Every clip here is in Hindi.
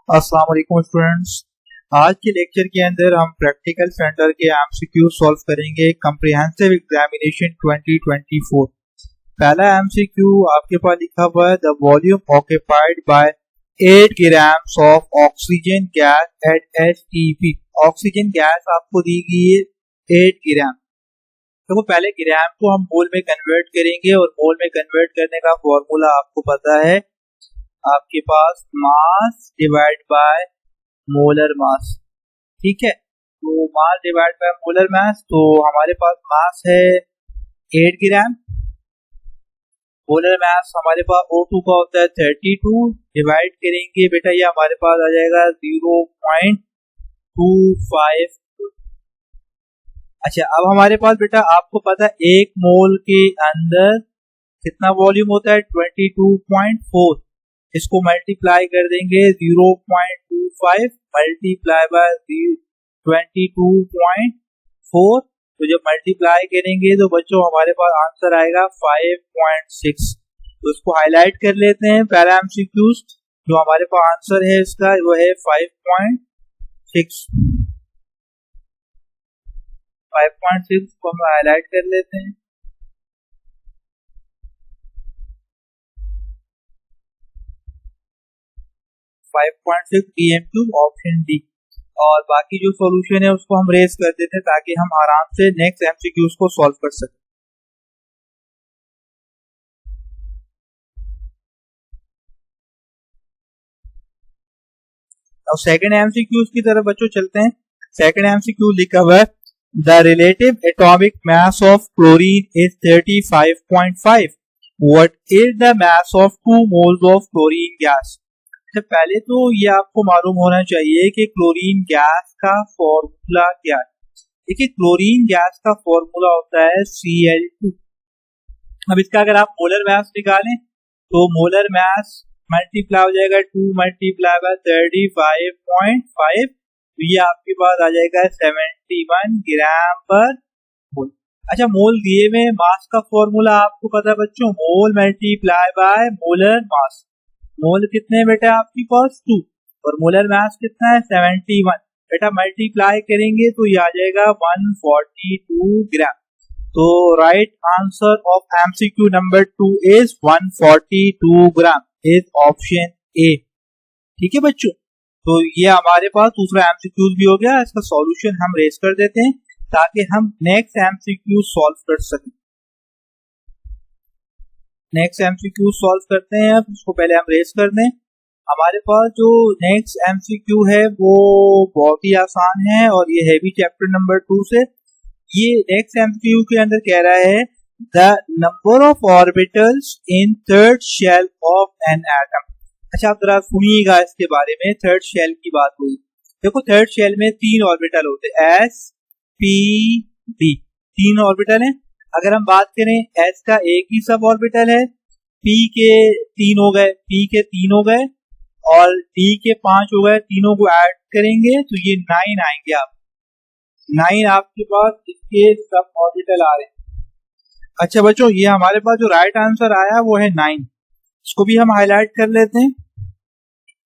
अस्सलाम वालेकुम स्टूडेंट्स। आज के लेक्चर के अंदर हम प्रैक्टिकल सेंटर के एमसीक्यू सॉल्व करेंगे कॉम्प्रिहेंसिव एग्जामिनेशन 2024। पहला एमसीक्यू आपके पास लिखा हुआ है, the volume occupied by 8 grams of oxygen gas at STP. Oxygen gas आपको दी गई है 8 ग्राम। तो वो पहले ग्राम को हम मोल में कन्वर्ट करेंगे और मोल में कन्वर्ट करने का फॉर्मूला आपको पता है, आपके पास mass divide by molar mass. ठीक है, तो mass divide by molar mass, तो हमारे पास मास है 8 ग्राम, मोलर मास हमारे पास O2 का होता है 32, डिवाइड करेंगे बेटा ये हमारे पास आ जाएगा 0.25। अच्छा, अब हमारे पास बेटा आपको पता है एक मोल के अंदर कितना वॉल्यूम होता है 22.4। इसको मल्टीप्लाई कर देंगे 0.25 मल्टीप्लाई बाय 22.4। तो जब मल्टीप्लाई करेंगे तो बच्चों हमारे पास आंसर आएगा 5.6। तो इसको हाईलाइट कर लेते हैं। पहला एमसीक्यू जो हमारे पास आंसर है इसका वो है 5.6। 5.6 को हम हाईलाइट कर लेते हैं। 5.6 DMQ ऑप्शन डी। और बाकी जो सॉल्यूशन है उसको हम रेस कर देते हैं ताकि हम आराम से नेक्स्ट एमसीक्यूज को सॉल्व कर सकें। अब सेकंड एमसीक्यूज की तरफ बच्चों चलते हैं। सेकंड एमसीक्यू लिखा हुआ है, the relative atomic mass of chlorine is 35.5। What is the mass of 2 moles of chlorine gas. तो पहले तो ये आपको मालूम होना चाहिए कि क्लोरीन गैस का फॉर्मूला क्या है। देखिए, क्लोरीन गैस का फॉर्मूला होता है Cl2। अब इसका अगर आप मोलर मास निकालें तो मोलर मास मल्टीप्लाई हो जाएगा 2 मल्टीप्लाई बाय 35.5, तो ये आपके पास आ जाएगा 71 ग्राम पर मोल। अच्छा, मोल दिए में मास का फॉर्मूला आपको पता है बच्चों, मोल मल्टीप्लाई बाय मोलर मास। मोल कितने बेटा आपके पास 2 और मोलर मास कितना है 71। बेटा मल्टीप्लाई करेंगे तो ये आ जाएगा 142 ग्राम। तो right answer of MCQ number 2 is 142 gram, is option A. ठीक है बच्चों, तो ये हमारे पास दूसरा एमसीक्यू भी हो गया। इसका सॉल्यूशन हम रेस कर देते हैं ताकि हम नेक्स्ट एमसीक्यू सॉल्व कर सकें। नेक्स्ट एमसीक्यू सॉल्व करते हैं। अब इसको पहले हम रेस कर दें। हमारे पास जो नेक्स्ट एमसीक्यू है वो बहुत ही आसान है और ये है भी चैप्टर नंबर 2 से। ये नेक्स्ट एमसीक्यू के अंदर कह रहा है, the number of orbitals in third shell of an atom. अच्छा, आप जरा सुनिएगा इसके बारे में। थर्ड शेल की बात हुई, देखो थर्ड शेल में 3 ऑर्बिटल होते हैं, S P D, 3 ऑर्बिटल हैं। अगर हम बात करें S का एक ही सब ऑर्बिटल है, P के 3 हो गए, P के 3 हो गए और D के 5 हो गए, तीनों को ऐड करेंगे तो ये 9 आएंगे। आप 9 आपके पास इसके सब ऑर्बिटल आ रहे हैं। अच्छा बच्चों, ये हमारे पास जो राइट आंसर आया वो है 9। इसको भी हम हाईलाइट कर लेते हैं।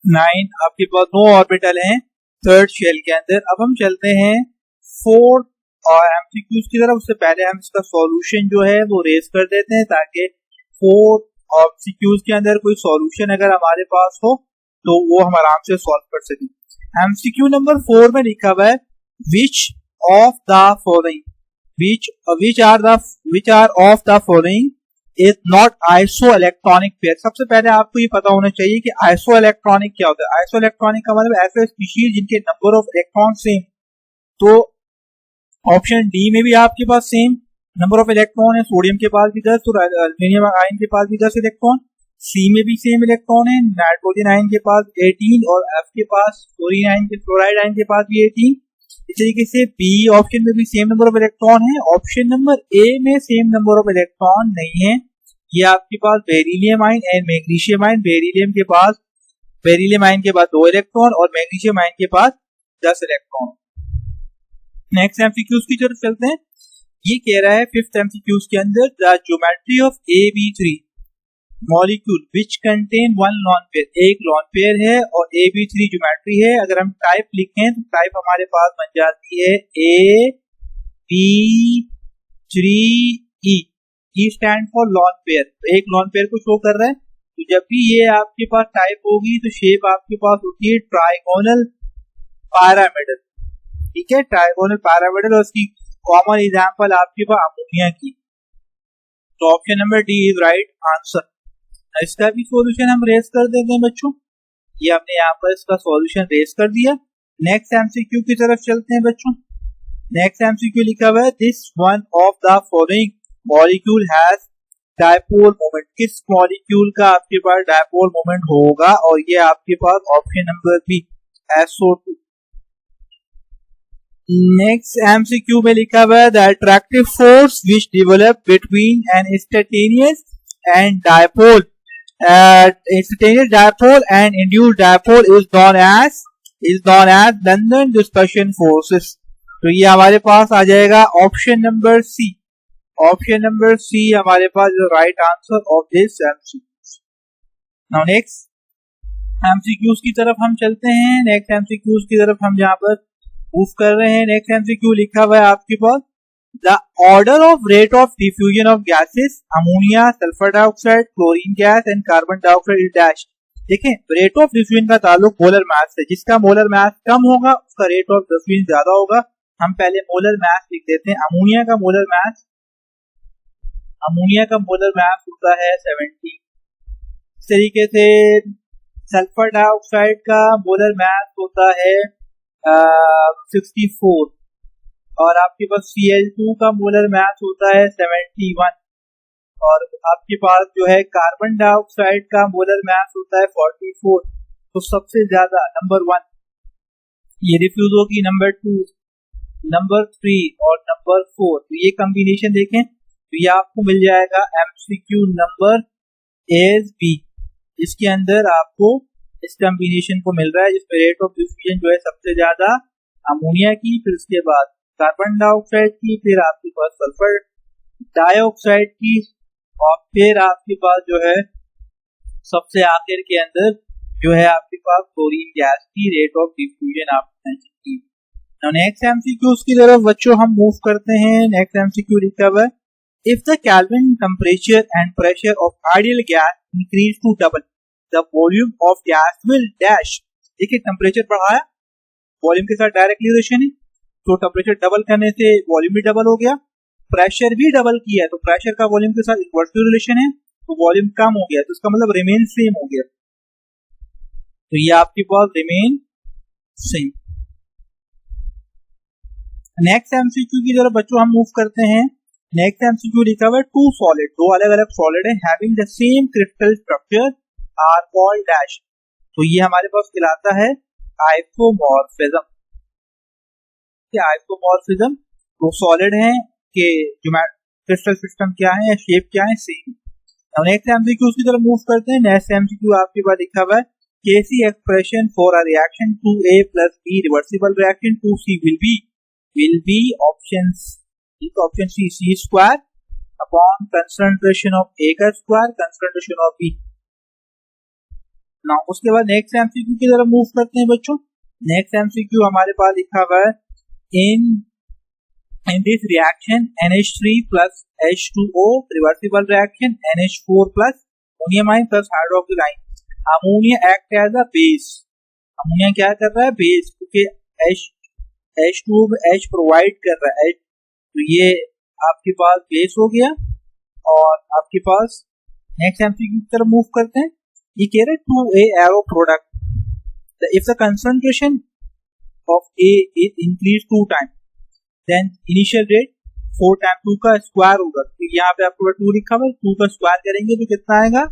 9 आपके पास 2 ऑर्बिटल हैं थर्ड शेल के अंदर। अब हम चलते हैं फोर्थ और एमसीक्यूज की तरफ। उससे पहले हम इसका सॉल्यूशन जो है वो रेस कर देते हैं ताकि फोर्थ एमसीक्यूज के अंदर कोई सॉल्यूशन अगर हमारे पास हो तो वो हम आराम से सॉल्व कर सकें। एमसीक्यू नंबर 4 में लिखा हुआ है, which of the following, which are of the following is not isoelectronic pair. सबसे पहले आपको ये पता होना चाहिए कि आइसो इलेक्ट्रॉनिक क्या होता है। आइसो इलेक्ट्रॉनिक का मतलब ऐसे स्पीशीज जिनके नंबर ऑफ इलेक्ट्रॉन सेम। तो ऑप्शन डी में भी आपके पास सेम नंबर ऑफ इलेक्ट्रॉन है, सोडियम के पास भी 10 तो एल्यूमिनियम आयन के पास भी 10 इलेक्ट्रॉन। सी में भी सेम इलेक्ट्रॉन है, नाइट्रोजन आयन के पास 18 और एफ के पास फ्लोराइड आयन के पास भी 18। इस तरीके से बी ऑप्शन में भी सेम नंबर ऑफ इलेक्ट्रॉन है। ऑप्शन नंबर ए में सेम नंबर ऑफ इलेक्ट्रॉन नहीं है। ये आपके पास beryllium ion and magnesium ion, beryllium ion के पास 2 इलेक्ट्रॉन और मैग्नीशियम आयन के पास 10 इलेक्ट्रॉन। नेक्स्ट एमसीक्यूज की तरफ चलते हैं। ये कह रहा है फिफ्थ एमसीक्यूज के अंदर, the geometry of AB3 molecule which contain one lone pair, एक लॉन पेयर है और AB3 ज्योमेट्री है। अगर हम टाइप लिखें तो टाइप हमारे पास बन जाती है AB3E। E stand for lone pair, तो एक लॉन पेयर को शो कर रहा है। तो जब भी ये आपके पास टाइप होगी तो शेप आपके पास होती है ट्राइगोनल पैरामिडल, ठीक है, ट्राइगोनल पैरामिडल। और उसकी कॉमन एग्जांपल आपके पास अमोनिया की। तो option number D is right answer. इसका भी सॉल्यूशन हम रेज कर देते हैं बच्चों, ये हमने यहाँ पर इसका सॉल्यूशन रेज कर दिया। नेक्स्ट एमसीक्यू की तरफ चलते हैं बच्चों। नेक्स्ट एमसीक्यू लिखा हुआ है this one of the following molecule has dipole moment. किस मॉलिक्यूल का आपके पास डायपोल मोमेंट होगा? और ये आपके पास option number B SO2। Next MCQ में लिखा हुआ है the attractive force which develop between an instantaneous and dipole instantaneous dipole and induced dipole is known as London dispersion forces। तो ये हमारे पास आ जाएगा option number C. Option number C हमारे पास right answer of this MCQs. Now next MCQs की तरफ हम चलते हैं। नेक्स्ट एमसीक्यूज की तरफ हम यहाँ पर मूव कर रहे हैं। नेक्स्ट एमसीक्यू लिखा हुआ है आपके पास the order of rate of diffusion of gases ammonia, sulphur dioxide, chlorine gas and carbon dioxide is dash. देखें, रेट ऑफ डिफ्यूजन का ताल्लुक मोलर मास से, जिसका मोलर मास कम होगा उसका रेट ऑफ डिफ्यूजन ज्यादा होगा। हम पहले मोलर मास लिख देते हैं। अमोनिया का मोलर मास होता है 70। इस तरीके से सल्फर डाइऑक्साइड का मोलर मास होता है 64 और आपके पास Cl2 का मोलर मास होता है 71 और आपके पास जो है कार्बन डाइऑक्साइड का मोलर मास होता है 44। तो सबसे ज्यादा नंबर 1 ये रिफ्यूज होगी, नंबर 2, नंबर 3 और नंबर 4। तो ये कॉम्बिनेशन देखें तो ये आपको मिल जाएगा एमसीक्यू नंबर ASB। इसके अंदर आपको इस कॉम्बिनेशन को मिल रहा है जिसमें रेट ऑफ डिफ्यूजन जो है सबसे ज्यादा अमोनिया की, फिर उसके बाद कार्बन डाइऑक्साइड की, फिर आपके पास सल्फर डाइऑक्साइड की और फिर आपके पास जो है सबसे आखिर के अंदर जो है आपके पास क्लोरीन गैस की रेट ऑफ डिफ्यूजन आपने मेंशन की। नेक्स्ट एमसीक्यू की तरफ बच्चों हम मूव करते हैं। नेक्स्ट एमसीक्यू लिखा हुआ है if the Kelvin temperature and pressure of ideal gas increase to double the volume of gas will dash. देखिए, टेम्परेचर बढ़ाया, वॉल्यूम के साथ डायरेक्टली रिलेशन है, तो टेम्परेचर डबल करने से वॉल्यूम भी डबल हो गया। प्रेशर भी डबल किया है तो प्रेशर का वॉल्यूम के साथ इन्वर्सली रिलेशन है, तो वॉल्यूम कम हो गया, तो इसका मतलब रिमेन सेम हो गया। तो ये आपके पास रिमेन सेम। नेक्स्ट एमसीक्यू की तरफ बच्चों हम मूव करते हैं। नेक्स्ट एमसीक्यू लिखा हुआ है टू सॉलिड, दो अलग अलग सॉलिड है having the same crystal structure are called dash. तो ये हमारे पास कहलाता है आइसोमॉर्फिज्म। आइसोमॉर्फिज्म दो सॉलिड हैं कि क्रिस्टल सिस्टम क्या है या शेप क्या है, सेम। नेक्स्ट एमसीक्यू की तरफ मूव करते हैं। नेक्स्ट एमसीक्यू आपके पास लिखा हुआ है KC expression for a reaction 2A + B reversible reaction 2C will be options option C C² upon concentration of A का स्क्वायर कंसंट्रेशन ऑफ B। ना उसके बाद नेक्स्ट एमसीक्यू की तरफ मूव करते हैं बच्चों। नेक्स्ट एमसीक्यू हमारे पास लिखा हुआ है in this reaction NH3 + H2O reversible reaction NH4 + ammonium ion + hydroxyl ion. Ammonia act as a base. Ammonia क्या कर रहा है? बेस, क्योंकि H2O में H प्रोवाइड कर रहा है, तो ये आपके पास बेस हो गया। और आपके पास नेक्स्ट एमसीक्यू की तरफ मूव करते हैं। ये कह रहे 2A arrow product if the concentration of A is increase 2 time then initial rate 4 time 2 का स्क्वायर होगा। तो यहाँ पे आपको 2 लिखा हुआ है, 2 का स्क्वायर करेंगे तो कितना आएगा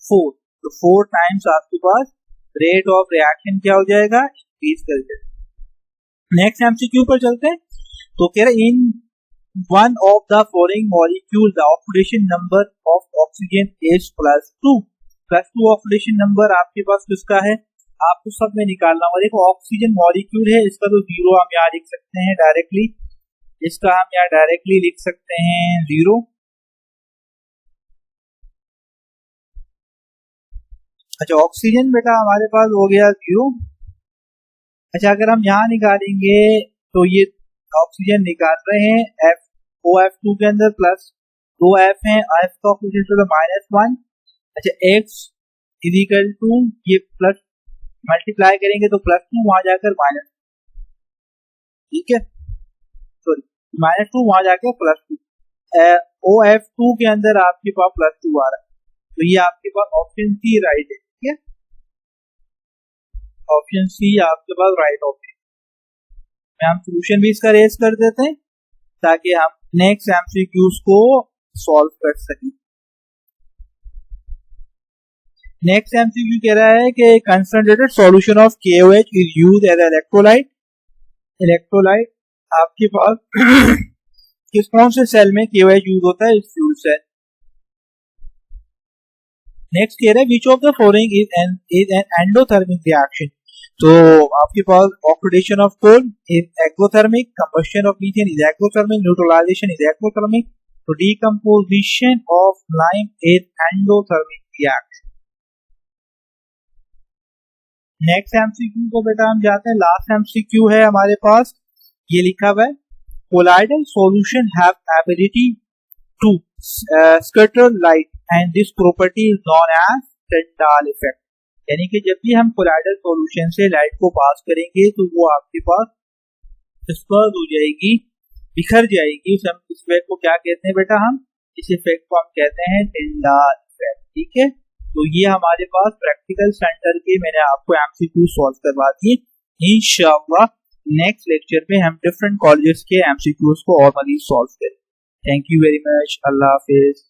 4। तो 4 टाइम्स आपके पास रेट ऑफ रिएक्शन क्या हो जाएगा, इंक्रीज कर जाएगा। नेक्स्ट एमसीक्यू पर चलते हैं। तो कह रहे in one of the following molecule the oxidation number of oxygen is +2। +2 oxidation number आपके पास किसका है, आपको सब में निकालना होगा। देखो, ऑक्सीजन मॉलिक्यूल है, इसका तो 0 हम यहाँ लिख सकते हैं डायरेक्टली, इसका हम यहाँ डायरेक्टली लिख सकते हैं 0। अच्छा ऑक्सीजन बेटा हमारे पास हो गया 0। अच्छा अगर हम यहाँ निकालेंगे तो ये ऑक्सीजन निकाल रहे हैं OF2 के अंदर प्लस 2 F हैं, F का ऑक्सीजन तो -1। अच्छा X इज इक्वल टू ये प्लस मल्टीप्लाई करेंगे तो +2 वहां जाकर माइनस, ठीक है सॉरी -2 वहां जाकर +2। OF2 के अंदर आपके पास +2 आ रहा है, तो ये आपके पास ऑप्शन सी राइट है, ठीक है ऑप्शन सी आपके पास राइट ऑप्शन। हम सोल्यूशन भी इसका रेस कर देते हैं ताकि हम नेक्स्ट एमसीक्यूज को सॉल्व कर सकें। नेक्स्ट एमसीक्यू कह रहा है कि concentrated solution of KOH is used as electrolyte. Electrolyte आपके पास किस कौन से सेल में KOH यूज होता है? इस फ्यूल सेल। नेक्स्ट कह रहा है which of the following is an endothermic reaction. तो आपके पास oxidation of coal is exothermic, combustion of methane is exothermic, neutralization is exothermic, तो decomposition of lime is endothermic reaction. Next MCQ को बेटा हम जाते हैं, लास्ट एमसीक्यू है हमारे पास, ये लिखा हुआ है colloidal solution have ability to scatter light and this property is known as Tyndall effect. यानी कि जब भी हम कोलाइडल सॉल्यूशन से लाइट को पास करेंगे तो वो आपके पास डिस्पर्स हो जाएगी, बिखर जाएगी। इस इफेक्ट को क्या कहते हैं बेटा? हम इस इफेक्ट को हम कहते हैं टेंडाल इफेक्ट, ठीक है। तो ये हमारे पास प्रैक्टिकल सेंटर के मैंने आपको एमसीक्यू सॉल्व करवा दिए। इंशाअल्लाह नेक्स्ट लेक्चर में हम डिफरेंट कॉलेजेस के एमसीक्यूज को और मजीद सॉल्व करें। Thank you very much, Allah Hafiz.